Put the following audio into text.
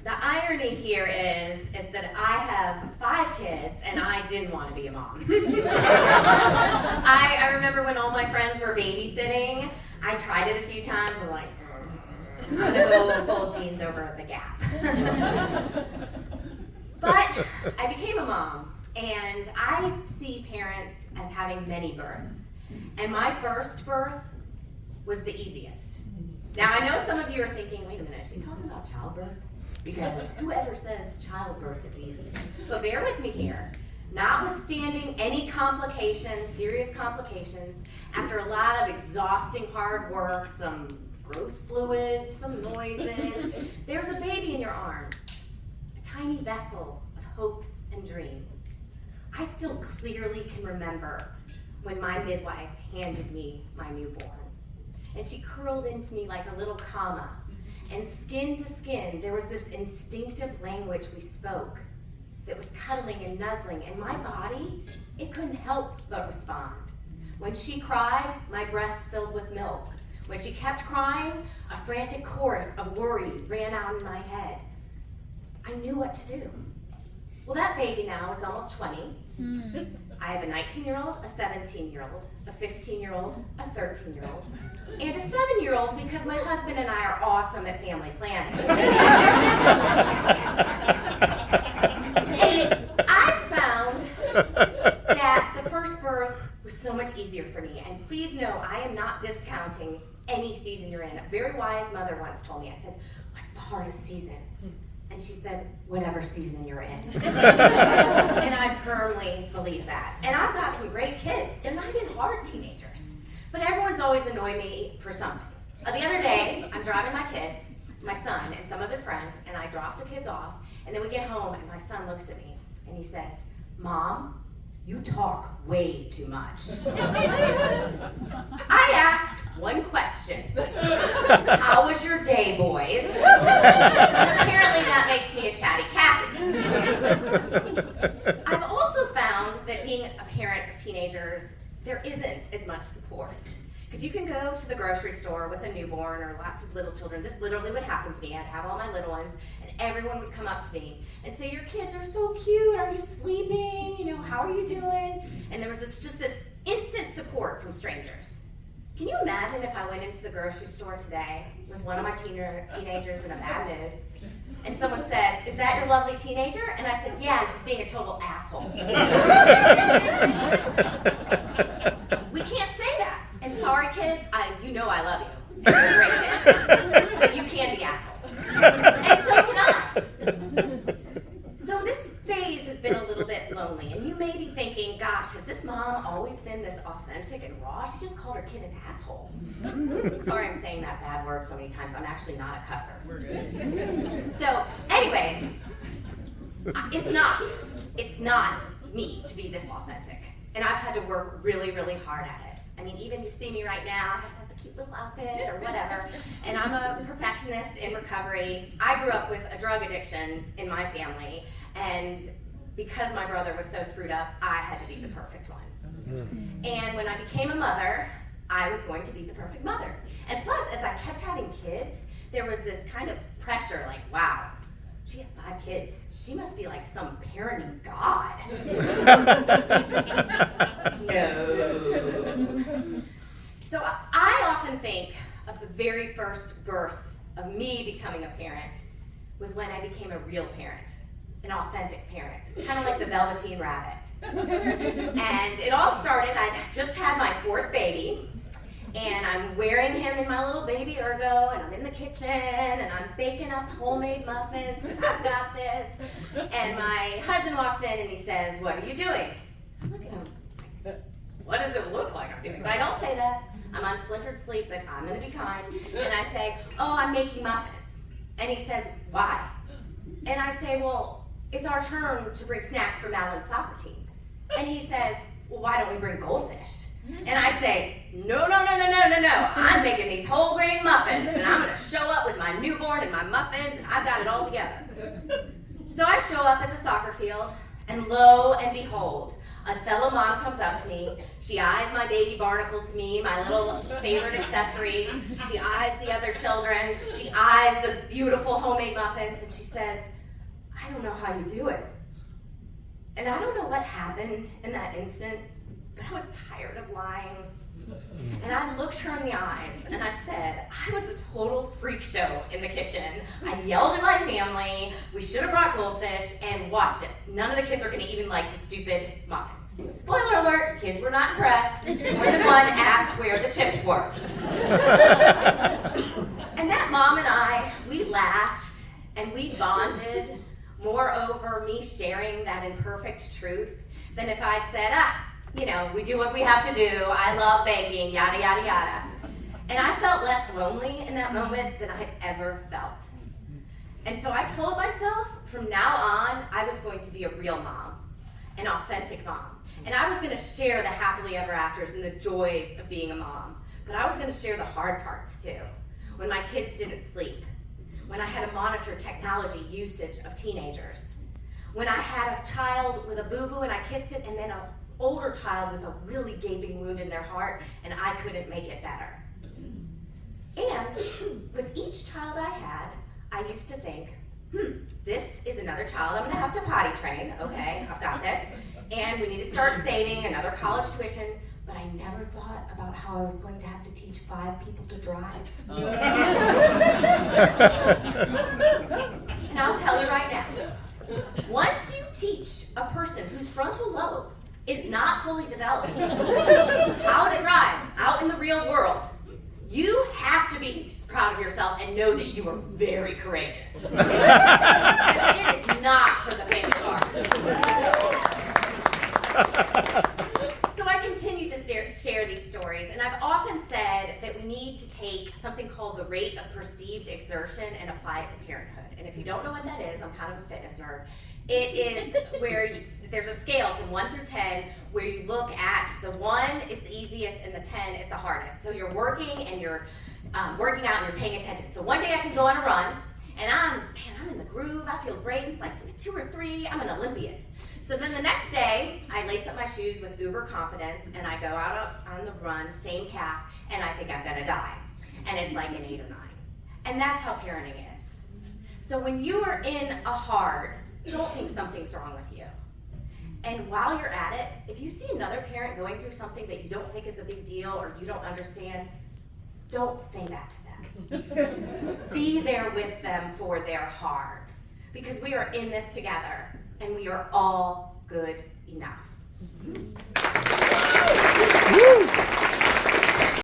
The irony here is that I have 5 kids and I didn't want to be a mom. I remember when all my friends were babysitting, I tried it a few times. I was like, the little full jeans over at the Gap. But I became a mom, and I see parents as having many births. And my first birth was the easiest. Now, I know some of you are thinking, wait a minute, is she talking about childbirth? Because whoever says childbirth is easy? But bear with me here. Notwithstanding any complications, serious complications, after a lot of exhausting hard work, some gross fluids, some noises, there's a baby in your arms, a tiny vessel of hopes and dreams. I still clearly can remember when my midwife handed me my newborn. And she curled into me like a little comma. And skin to skin, there was this instinctive language we spoke that was cuddling and nuzzling. And my body, it couldn't help but respond. When she cried, my breasts filled with milk. When she kept crying, a frantic chorus of worry ran out in my head. I knew what to do. Well, that baby now is almost 20. I have a 19-year-old, a 17-year-old, a 15-year-old, a 13-year-old, and a 7-year-old because my husband and I are awesome at family planning. I found that the first birth was so much easier for me, and please know I am not discounting any season you're in. A very wise mother once told me, I said, what's the hardest season? And she said, whatever season you're in. And I firmly believe that. And I've got some great kids. They're not even hard teenagers. But everyone's always annoyed me for something. The other day, I'm driving my kids, my son and some of his friends, and I drop the kids off. And then we get home, and my son looks at me, and he says, Mom, you talk way too much. I asked one question. How was your day, boys? And apparently that makes me a chatty Cathy. I've also found that being a parent of teenagers, there isn't as much support. Because you can go to the grocery store with a newborn or lots of little children. This literally would happen to me. I'd have all my little ones, and everyone would come up to me and say, your kids are so cute. Are you sleeping? You know, how are you doing? And there was just this instant support from strangers. Can you imagine if I went into the grocery store today with one of my teenagers in a bad mood, and someone said, is that your lovely teenager? And I said, yeah, and she's being a total asshole. We can't say that. And sorry, kids, you know I love you. And you're great kids. But you can be assholes. And so can I. So this phase has been a little bit lonely. And you may be thinking, gosh, has this mom always been this authentic and raw? She just called her kid an asshole. Sorry I'm saying that bad word so many times. I'm actually not a cusser. We're good. So, anyways, it's not me to be this authentic. And I've had to work really, really hard at it. I mean, even you see me right now, I have to have a cute little outfit or whatever. And I'm a perfectionist in recovery. I grew up with a drug addiction in my family. And because my brother was so screwed up, I had to be the perfect one. And when I became a mother, I was going to be the perfect mother. And plus, as I kept having kids, there was this kind of pressure, like, wow, she has 5 kids. She must be like some parenting god. No. So I often think of the very first birth of me becoming a parent was when I became a real parent, an authentic parent, kind of like the Velveteen Rabbit. And it all started, I just had my 4th baby, and I'm wearing him in my little baby ergo, and I'm in the kitchen, and I'm baking up homemade muffins, because I've got this. And my husband walks in and he says, what are you doing? I look at him, what does it look like I'm doing? But I don't say that. I'm on splintered sleep, but I'm going to be kind. And I say, oh, I'm making muffins. And he says, why? And I say, well, it's our turn to bring snacks for Madeline's soccer team. And he says, well, why don't we bring goldfish? And I say, no. I'm making these whole grain muffins, and I'm going to show up with my newborn and my muffins, and I've got it all together. So I show up at the soccer field, and lo and behold, a fellow mom comes up to me. She eyes my baby barnacle to me, my little favorite accessory. She eyes the other children. She eyes the beautiful homemade muffins, and she says, I don't know how you do it. And I don't know what happened in that instant, but I was tired of lying. And I looked her in the eyes and I said, I was a total freak show in the kitchen. I yelled at my family, we should have brought goldfish, and watch it. None of the kids are gonna even like the stupid muffins. Spoiler alert, kids were not impressed. More than one asked where the chips were. And that mom and I, we laughed and we bonded more over me sharing that imperfect truth than if I'd said, we do what we have to do. I love baking, yada, yada, yada. And I felt less lonely in that moment than I'd ever felt. And so I told myself from now on, I was going to be a real mom, an authentic mom. And I was going to share the happily ever afters and the joys of being a mom. But I was going to share the hard parts too. When my kids didn't sleep. When I had to monitor technology usage of teenagers. When I had a child with a boo-boo and I kissed it, and then an older child with a really gaping wound in their heart, and I couldn't make it better. And with each child I had, I used to think, this is another child I'm gonna have to potty train. Okay, I've got this. And we need to start saving another college tuition. But I never thought about how I was going to have to teach 5 people to drive. And I'll tell you right now, once you teach a person whose frontal lobe is not fully developed how to drive out in the real world, you have to be proud of yourself and know that you are very courageous. Because it is not for the faint of heart. So I continue to share these stories, and I've often said that we need to take something called the rate of perceived exertion and apply it to parenthood. And if you don't know what that is, I'm kind of a fitness nerd. It is where there's a scale from 1 through 10 where you look at the 1 is the easiest and the 10 is the hardest. So you're working and you're working out and you're paying attention. So one day I can go on a run and I'm in the groove, I feel great, it's like 2 or 3, I'm an Olympian. So then the next day, I lace up my shoes with uber confidence and I go out on the run, same path, and I think I'm gonna die. And it's like an 8 or 9. And that's how parenting is. So when you are in a hard, don't think something's wrong with you. And while you're at it, if you see another parent going through something that you don't think is a big deal or you don't understand, don't say that to them. Be there with them for their hard. Because we are in this together, and we are all good enough.